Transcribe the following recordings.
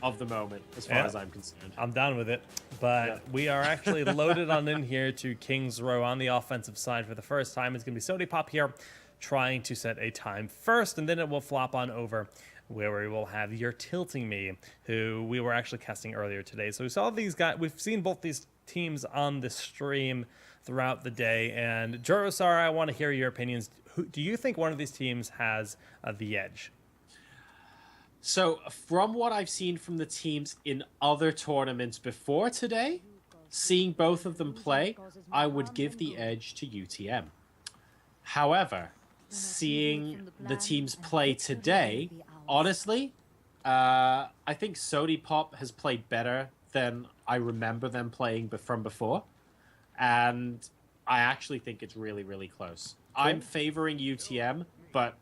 of the moment, as far as I'm concerned. I'm down with it. But we are actually loaded on in here to King's Row on the offensive side for the first time. It's going to be Sodipop here trying to set a time first, and then it will flop on over where we will have your Tilting Me, who we were actually casting earlier today. So we saw these guys. We've seen both these teams on the stream throughout the day. And Jurosar, I want to hear your opinions. Do you think one of these teams has the edge? So from what I've seen from the teams in other tournaments before today, seeing both of them play, I would give the edge to UTM. However, seeing the teams play today, honestly, I think Sodipop has played better than I remember them playing from before. And I actually think it's really, really close. Cool. I'm favoring UTM, but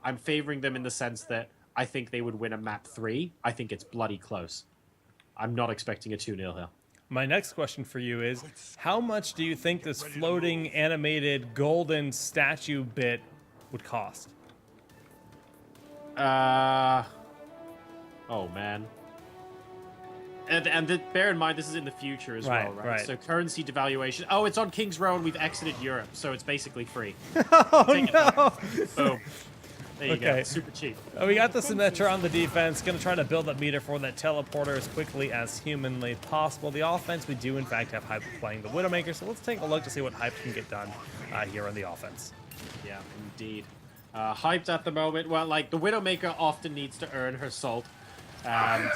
I'm favoring them in the sense that I think they would win a map 3. I think it's bloody close. I'm not expecting a 2-0 here. My next question for you is, how much do you think this floating animated golden statue bit would cost? Oh, man. And bear in mind, this is in the future as well, right? So currency devaluation. Oh, it's on King's Row and we've exited Europe, so it's basically free. Oh, no! Boom. There you go. Super cheap. We got the Symmetra on the defense. Going to try to build up meter for that teleporter as quickly as humanly possible. The offense, we do, in fact, have Hype playing the Widowmaker, so let's take a look to see what Hype can get done here on the offense. Yeah, indeed. Hyped at the moment. Well, like, the Widowmaker often needs to earn her salt. And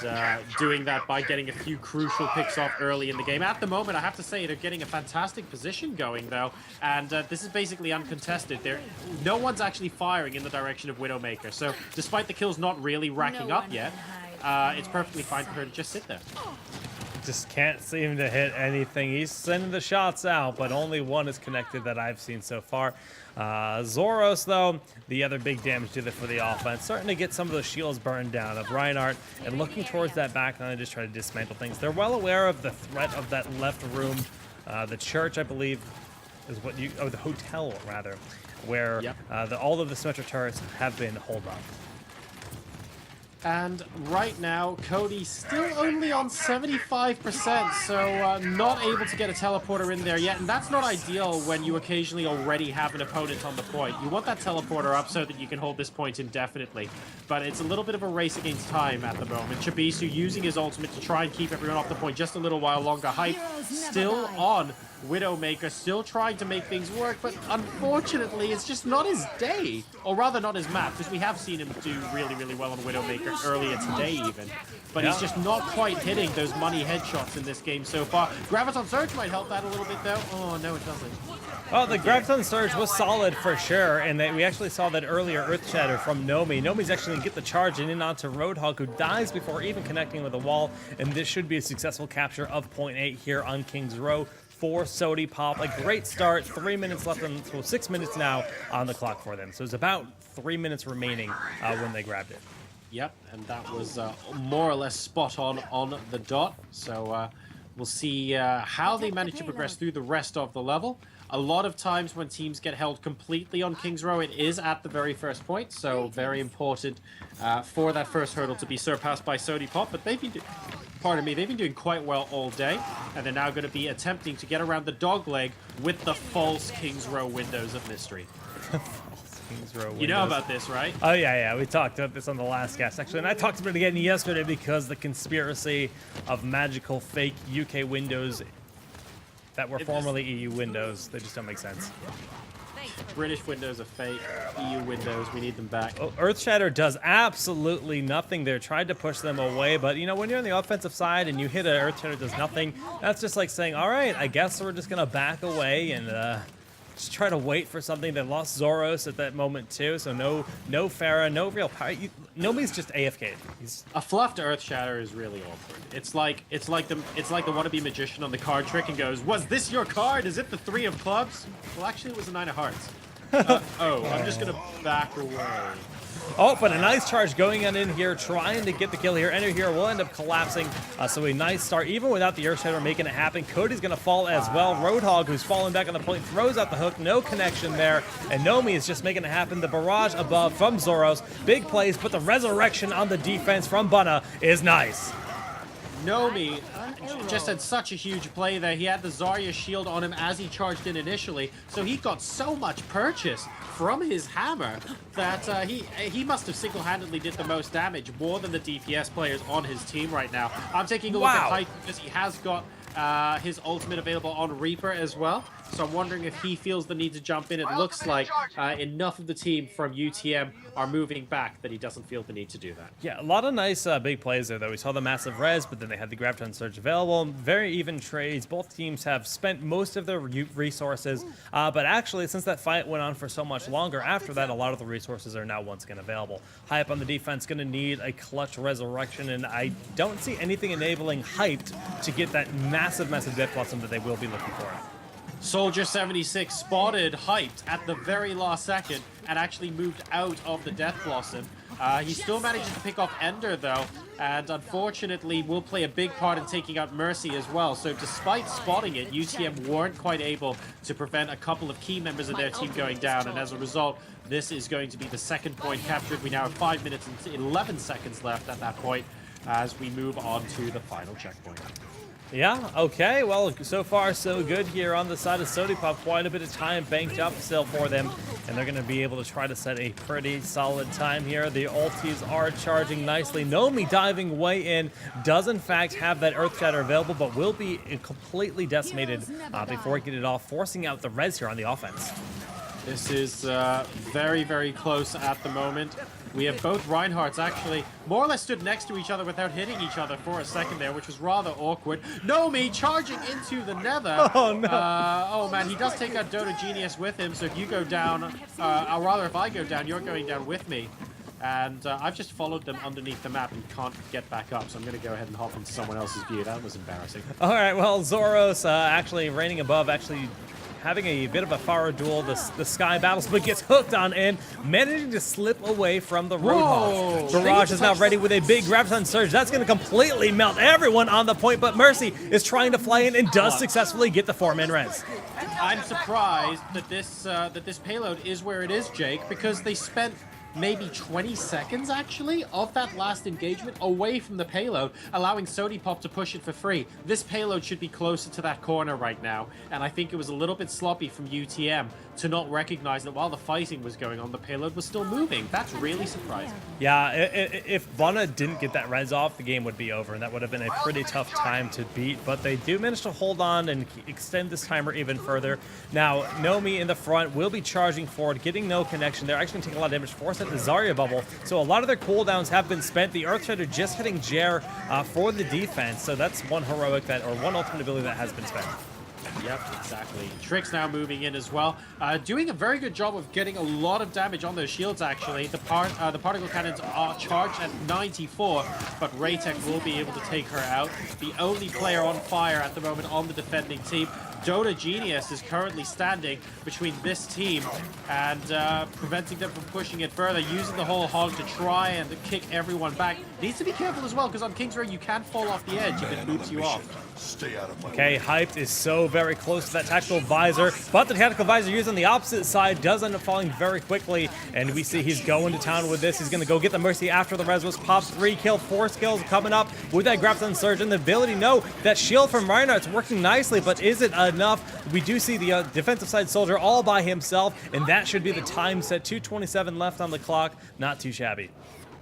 doing that by getting a few crucial picks off early in the game. At the moment, I have to say, they're getting a fantastic position going, though. And this is basically uncontested. No one's actually firing in the direction of Widowmaker. So despite the kills not really racking up yet, it's perfectly fine for her to just sit there. Just can't seem to hit anything. He's sending the shots out, but only one is connected that I've seen so far. Zoros, though, the other big damage dealer for the offense, starting to get some of those shields burned down of Reinhardt and looking towards that back line and just trying to dismantle things. They're well aware of the threat of that left room. The church, I believe, is what you... Oh, the hotel, rather, where all of the Symmetra turrets have been holed up. And right now, Cody's still only on 75%, so not able to get a teleporter in there yet. And that's not ideal when you occasionally already have an opponent on the point. You want that teleporter up so that you can hold this point indefinitely. But it's a little bit of a race against time at the moment. Chabisu using his ultimate to try and keep everyone off the point just a little while longer. Hype still on Widowmaker, still trying to make things work, but unfortunately it's just not his day, or rather not his map, because we have seen him do really, really well on Widowmaker earlier today even, but he's just not quite hitting those money headshots in this game so far. Graviton Surge might help that a little bit though. Oh no, it doesn't. Well, the Graviton Surge was solid for sure, and we actually saw that earlier Earth Shatter from Nomi. Nomi's actually going to get the charge in onto Roadhog, who dies before even connecting with the wall, and this should be a successful capture of point 8 here on King's Row for Sodipop. A great start, 3 minutes left, so 6 minutes now on the clock for them. So it's about 3 minutes remaining when they grabbed it. Yep, and that was more or less spot on the dot. So we'll see how they manage to progress through the rest of the level. A lot of times when teams get held completely on King's Row, it is at the very first point, so very important for that first hurdle to be surpassed by Sodipop, but they've been they've been doing quite well all day, and they're now going to be attempting to get around the dogleg with the false King's Row windows of mystery. King's Row windows. You know about this, right? Oh, yeah, we talked about this on the last cast, actually, and I talked about it again yesterday because the conspiracy of magical fake UK windows that were formerly EU windows, they just don't make sense. British windows are fake. EU windows, we need them back. Oh, Earthshatter does absolutely nothing there. Tried to push them away, but you know, when you're on the offensive side and you hit an Earthshatter does nothing, that's just like saying, all right, I guess we're just gonna back away and just try to wait for something. They lost Zoros at that moment too, so no Pharah, no real power. Nobody's just AFK. A fluffed Earthshatter is really awkward. It's like the wannabe magician on the card trick and goes, "Was this your card? Is it the 3 of clubs?" Well, actually, it was a 9 of hearts. I'm just gonna back away. Oh, but a nice charge going on in here, trying to get the kill here. Ender here will end up collapsing. So a nice start, even without the Earthshatter making it happen. Cody's going to fall as well. Roadhog, who's falling back on the point, throws out the hook. No connection there. And Nomi is just making it happen. The barrage above from Zoros. Big plays, but the resurrection on the defense from Bunna is nice. Nomi just had such a huge play there. He had the Zarya shield on him as he charged in initially, so he got so much purchase from his hammer that he must have single-handedly did the most damage, more than the DPS players on his team right now. I'm taking a look at Hype because he has got his ultimate available on Reaper as well. So I'm wondering if he feels the need to jump in. It looks like enough of the team from UTM are moving back that he doesn't feel the need to do that. Yeah, a lot of nice big plays there, though. We saw the massive res, but then they had the Graviton Surge available. Very even trades. Both teams have spent most of their resources, but actually, since that fight went on for so much longer, after that, a lot of the resources are now once again available. Hype on the defense, going to need a clutch resurrection, and I don't see anything enabling Hyped to get that massive Death Blossom that they will be looking for. Soldier 76 spotted Hyped at the very last second and actually moved out of the Death Blossom. He still manages to pick off Ender, though, and unfortunately will play a big part in taking out Mercy as well. So despite spotting it, UTM weren't quite able to prevent a couple of key members of their team going down, and as a result, this is going to be the second point captured. We now have 5 minutes and 11 seconds left at that point as we move on to the final checkpoint. Yeah, okay, well, so far so good here on the side of Sodipop. Quite a bit of time banked up still for them, and they're going to be able to try to set a pretty solid time here. The ultis are charging nicely. Nomi diving way in, does in fact have that Earth Shatter available, but will be completely decimated before he get it off, forcing out the res here on the offense. This is very, very close at the moment. We have both Reinhardts actually more or less stood next to each other without hitting each other for a second there, which was rather awkward. Nomi charging into the nether. Oh, no. Oh, man, he does take out Dota Genius with him, so if you go down, or rather if I go down, you're going down with me. And I've just followed them underneath the map and can't get back up, so I'm going to go ahead and hop into someone else's view. That was embarrassing. All right, well, Zoros actually reigning above, actually having a bit of a fire duel, the sky battles, but gets hooked on in, managing to slip away from the Roadhog. Barrage is now ready with a big Graviton Surge. That's going to completely melt everyone on the point, but Mercy is trying to fly in and does successfully get the 4-man res. I'm surprised that this payload is where it is, Jake, because they spent maybe 20 seconds, actually, of that last engagement away from the payload, allowing Sodipop to push it for free. This payload should be closer to that corner right now, and I think it was a little bit sloppy from UTM to not recognize that while the fighting was going on, the payload was still moving. That's really surprising. Yeah, if Bunna didn't get that res off, the game would be over, and that would have been a pretty tough time to beat, but they do manage to hold on and extend this timer even further. Now, Nomi in the front will be charging forward, getting no connection. They're actually going to take a lot of damage, force at the Zarya bubble, so a lot of their cooldowns have been spent. The Earthshatter just hitting Jer for the defense, so that's one heroic that, or one ultimate ability that has been spent. Yep, exactly. Trick's now moving in as well. Doing a very good job of getting a lot of damage on those shields, actually. The particle cannons are charged at 94, but Raytech will be able to take her out. The only player on fire at the moment on the defending team. Dota Genius is currently standing between this team and preventing them from pushing it further, using the whole hog to try and kick everyone back. Needs to be careful as well, because on King's Row you can fall off the edge if it boots you off. Stay out of my Okay, Hyped is so very close to that tactical visor, but the tactical visor used on the opposite side does end up falling very quickly, and we see he's going to town with this. He's going to go get the Mercy after the res was popped. 3 kill, 4 skills coming up with that Graviton Surge and the ability. No, that shield from Reinhardt's working nicely, but is it enough? We do see the defensive side soldier all by himself, and that should be the time set. 2:27 left on the clock. Not too shabby.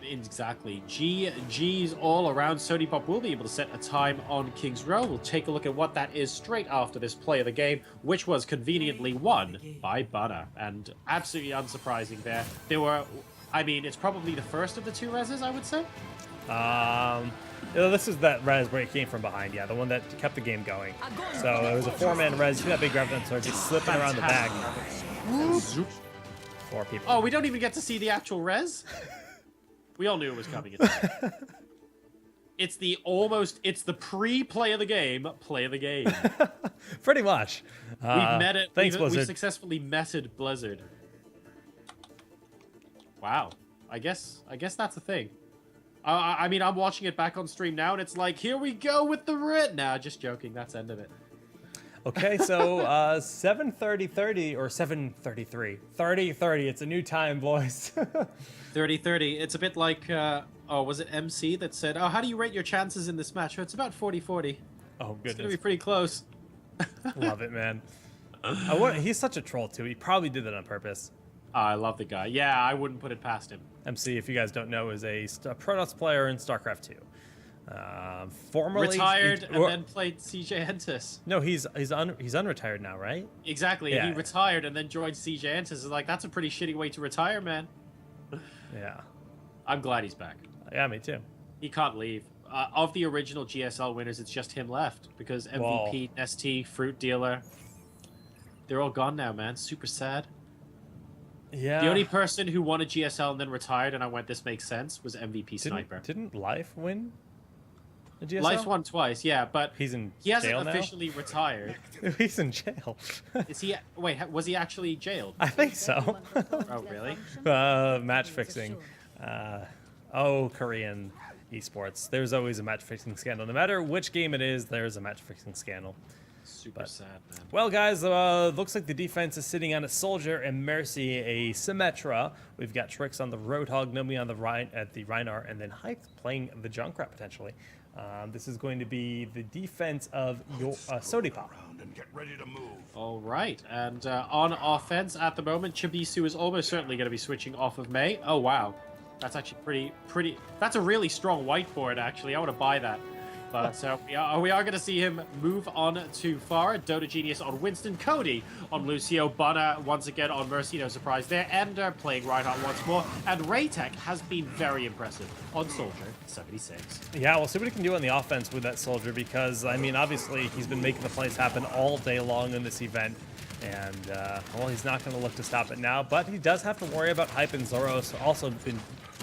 Exactly. G's all around. Sodipop will be able to set a time on King's Row. We'll take a look at what that is straight after this play of the game, which was conveniently won by Bunna. And absolutely unsurprising there. There were, I mean, it's probably the first of the 2 reses, I would say. This is that res where it came from behind, yeah, the one that kept the game going. So it was a 4-man res. See that big Graviton Surge, he's slipping around the back. 4 people. Oh, we don't even get to see the actual res? We all knew it was coming. It's the pre-play of the game, play of the game. Pretty much. We've met it. Thanks, We Blizzard. successfully meted Blizzard. Wow. I guess that's the thing. I mean, I'm watching it back on stream now, and it's like, here we go with the writ. Nah, just joking. That's the end of it. Okay, so 7:30 or 7:33. 30:30. It's a new time, boys. 30-30. It's a bit like, oh, was it MC that said, oh, how do you rate your chances in this match? Oh, it's about 40-40. Oh, It's going to be goodness. pretty close. Love it, man. He's such a troll, too. He probably did that on purpose. I love the guy. Yeah, I wouldn't put it past him. MC, if you guys don't know, is a Protoss player in StarCraft 2. Formerly Retired and then played CJ Entis. No, he's unretired now, right? Exactly. Yeah. He retired and then joined CJ Entis. It's like, that's a pretty shitty way to retire, man. Yeah. I'm glad he's back. Yeah, me too. He can't leave. Of the original GSL winners, it's just him left because MVP, ST, Fruit Dealer, they're all gone now, man. Super sad. Yeah. The only person who won a GSL and then retired, and I went, this makes sense, was MVP Sniper. Didn't Life win a GSL? Life's won twice, yeah, but He's in he hasn't jail now? officially retired. He's in jail. Is he? Wait, was he actually jailed? I think so. Oh, really? Match fixing. Korean esports. There's always a match fixing scandal. No matter which game it is, there's a match fixing scandal. Super sad, man. Well, guys, looks like the defense is sitting on a Soldier and Mercy, a Symmetra. We've got Tricks on the Roadhog, Nomi on the Rhinar, and then Hype playing the Junkrat potentially. This is going to be the defense of your Sodipop. All right, and on offense at the moment, Chibisu is almost certainly going to be switching off of Mei. Oh, wow. That's actually pretty... That's a really strong whiteboard, actually. I want to buy that. But we are going to see him move on to Farah. Dota Genius on Winston. Cody on Lucio. Bunna once again on Mercy. No surprise there. Ender playing Reinhardt once more. And Raytech has been very impressive on Soldier 76. Yeah, we'll see what he can do on the offense with that Soldier because, I mean, obviously he's been making the plays happen all day long in this event. And, well, he's not going to look to stop it now. But he does have to worry about Hype and Zoros. Also been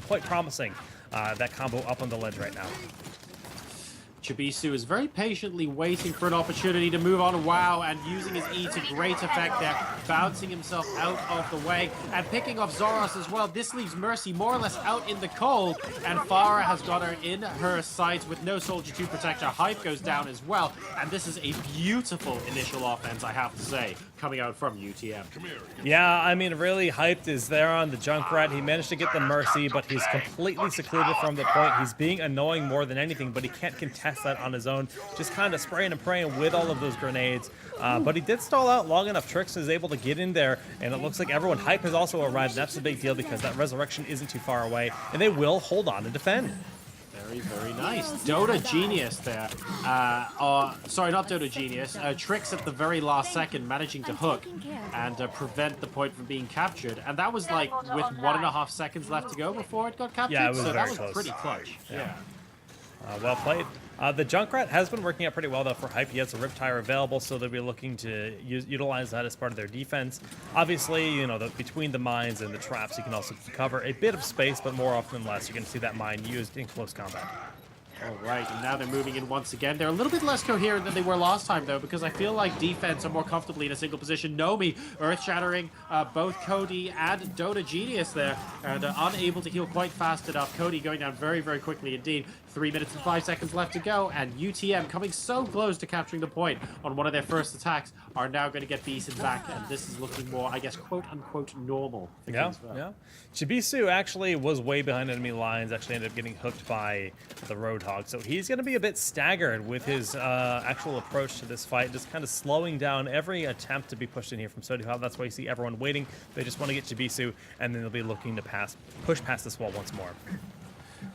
quite promising, that combo up on the ledge right now. Chibisu is very patiently waiting for an opportunity to move on. Wow, and using his E to great effect there, bouncing himself out of the way and picking off Zoros as well. This leaves Mercy more or less out in the cold, and Farah has got her in her sights with no Soldier to protect her. Hype goes down as well, and this is a beautiful initial offense, I have to say, coming out from UTM. Yeah, I mean, really Hyped is there on the Junkrat. He managed to get the Mercy, but he's completely secluded from the point. He's being annoying more than anything, but he can't contest that on his own. Just kind of spraying and praying with all of those grenades. But he did stall out long enough. Trix is able to get in there, and it looks like everyone. Hype has also arrived. That's a big deal because that resurrection isn't too far away, and they will hold on and defend. Very, very nice. Dota Genius there. Sorry, not Dota Genius. Tricks at the very last second managing to hook and prevent the point from being captured. And that was like with 1.5 seconds left to go before it got captured. Yeah, it was so very that was close. pretty clutch. Yeah. Well played. The Junkrat has been working out pretty well, though, for Hype. He has a Riptire available, so they'll be looking to utilize that as part of their defense. Obviously, you know, between the mines and the traps, you can also cover a bit of space, but more often than less, you're going to see that mine used in close combat. All right, and now they're moving in once again. They're a little bit less coherent than they were last time, though, because I feel like defense are more comfortably in a single position. Nomi, earth-shattering both Cody and Dota Genius there, and unable to heal quite fast enough. Cody going down very, very quickly indeed. 3 minutes and 5 seconds left to go, and UTM coming so close to capturing the point on one of their first attacks are now going to get beaten back, and this is looking more, I guess, quote-unquote normal. Yeah. Chibisu actually was way behind enemy lines, actually ended up getting hooked by the Roadhog, so he's going to be a bit staggered with his actual approach to this fight, just kind of slowing down every attempt to be pushed in here from Sodipop. That's why you see everyone waiting. They just want to get Chibisu, and then they'll be looking to push past this wall once more.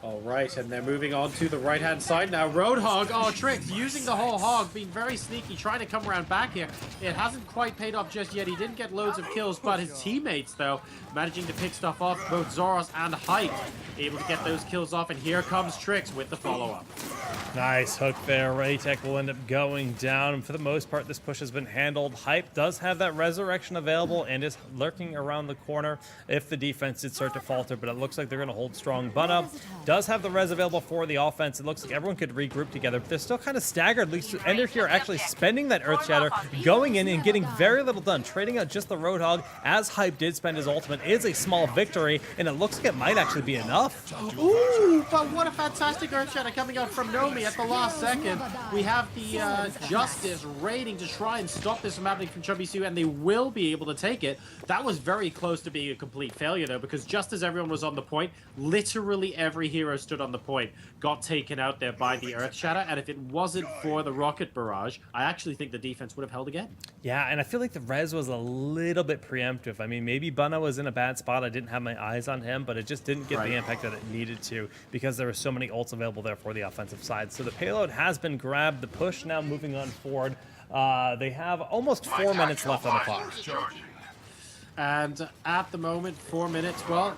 All right, and they're moving on to the right-hand side now. Roadhog, oh, Tricks using the whole hog, being very sneaky, trying to come around back here. It hasn't quite paid off just yet. He didn't get loads of kills, but his teammates, though, managing to pick stuff off, both Zoros and Hype, able to get those kills off, and here comes Tricks with the follow-up. Nice hook there. Raytech will end up going down. And for the most part, this push has been handled. Hype does have that resurrection available and is lurking around the corner if the defense did start to falter, but it looks like they're going to hold strong. Bunna does does have the res available for the offense. It looks like everyone could regroup together, but they're still kind of staggered. At least Ender here actually spending that Earth Shatter, going in and getting very little done, trading out just the Roadhog, as Hype did spend his ultimate, is a small victory, and it looks like it might actually be enough. Ooh, but what a fantastic Earth Shatter coming out from Nomi at the last second. We have the Justice raiding to try and stop this from happening from Chobisu, and they will be able to take it. That was very close to being a complete failure, though, because just as everyone was on the point, literally every hero stood on the point, got taken out there by the Earth Shatter, and if it wasn't for the Rocket Barrage, I actually think the defense would have held again. Yeah, and I feel like the res was a little bit preemptive. I mean, maybe Bunna was in a bad spot. I didn't have my eyes on him, but it just didn't get the impact that it needed to because there were so many ults available there for the offensive side. So the payload has been grabbed. The push now moving on forward. They have almost 4 minutes left on the clock. And at the moment, 4 minutes, well,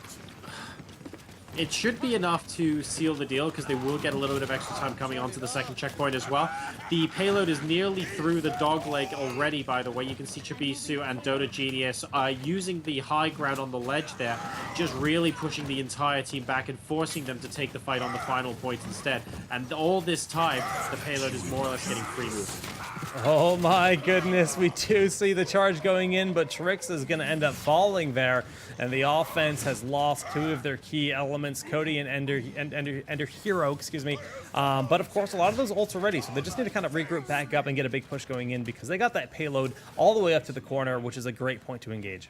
it should be enough to seal the deal because they will get a little bit of extra time coming onto the second checkpoint as well. The payload is nearly through the dogleg already, by the way. You can see Chobisu and Dota Genius using the high ground on the ledge there, just really pushing the entire team back and forcing them to take the fight on the final point instead. And all this time, the payload is more or less getting free move. Oh my goodness, we do see the charge going in, but Trix is going to end up falling there, and the offense has lost 2 of their key elements, Cody and Ender Hero, excuse me. But of course, a lot of those ults are ready, so they just need to kind of regroup back up and get a big push going in because they got that payload all the way up to the corner, which is a great point to engage.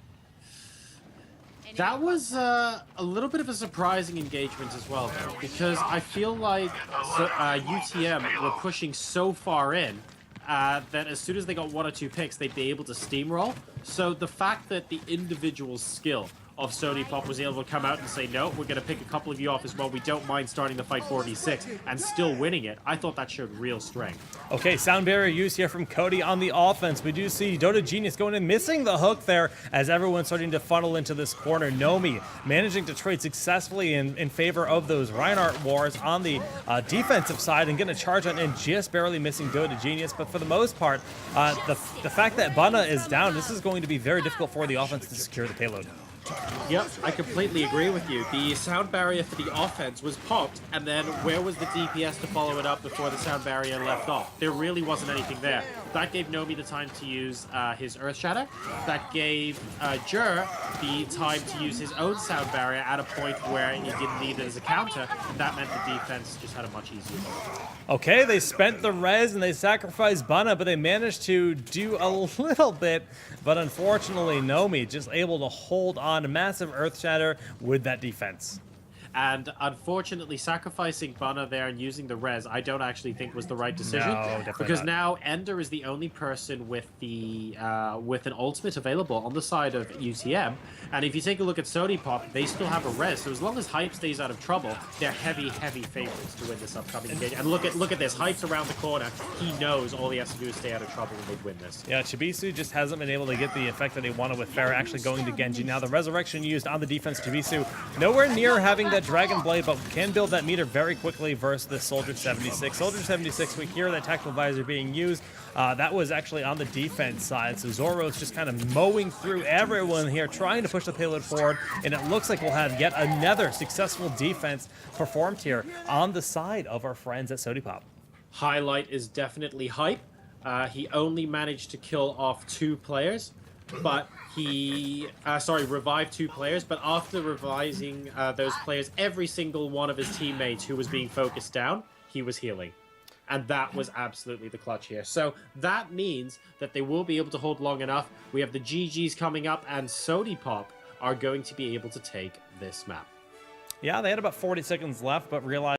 That was a little bit of a surprising engagement as well, though, because I feel like UTM were pushing so far in that as soon as they got 1 or 2 picks, they'd be able to steamroll. So the fact that the individual skill of Sodipop was able to come out and say, no, we're going to pick a couple of you off as well. We don't mind starting the fight 4v6 and still winning it. I thought that showed real strength. Okay, sound barrier use here from Cody on the offense. We do see Dota Genius going in, missing the hook there as everyone's starting to funnel into this corner. Nomi managing to trade successfully in favor of those Reinhardt wars on the defensive side and getting a charge on and just barely missing Dota Genius. But for the most part, the fact that Bunna is down, this is going to be very difficult for the offense to secure the payload. Yep, I completely agree with you. The sound barrier for the offense was popped, and then where was the DPS to follow it up before the sound barrier left off? There really wasn't anything there. That gave Nomi the time to use his Earth Shatter. That gave Jur the time to use his own sound barrier at a point where he didn't need it as a counter. That meant the defense just had a much easier time. Okay, they spent the res and they sacrificed Bunna, but they managed to do a little bit. But unfortunately, Nomi just able to hold on a massive Earth Shatter with that defense. And unfortunately, sacrificing Bunna there and using the res, I don't actually think was the right decision. No, definitely because not. now Ender is the only person with the with an ultimate available on the side of UTM. And if you take a look at Sodipop, they still have a res. So as long as Hype stays out of trouble, they're heavy, heavy favorites to win this upcoming engagement. And look at this, Hype's around the corner. He knows all he has to do is stay out of trouble and they'd win this. Yeah, Chobisu just hasn't been able to get the effect that he wanted with Pharah actually going to Genji. Now the resurrection used on the defense, Chobisu nowhere near having that Dragon Blade, but can build that meter very quickly versus the Soldier 76. Soldier 76, we hear that tactical visor being used. That was actually on the defense side. So Zoro's just kind of mowing through everyone here, trying to push the payload forward. And it looks like we'll have yet another successful defense performed here on the side of our friends at Sodipop. Highlight is definitely Hype. He only managed to kill off 2 players. But he, revived 2 players, but after reviving those players, every single one of his teammates who was being focused down, he was healing. And that was absolutely the clutch here. So that means that they will be able to hold long enough. We have the GGs coming up, and Sodipop are going to be able to take this map. Yeah, they had about 40 seconds left, but realized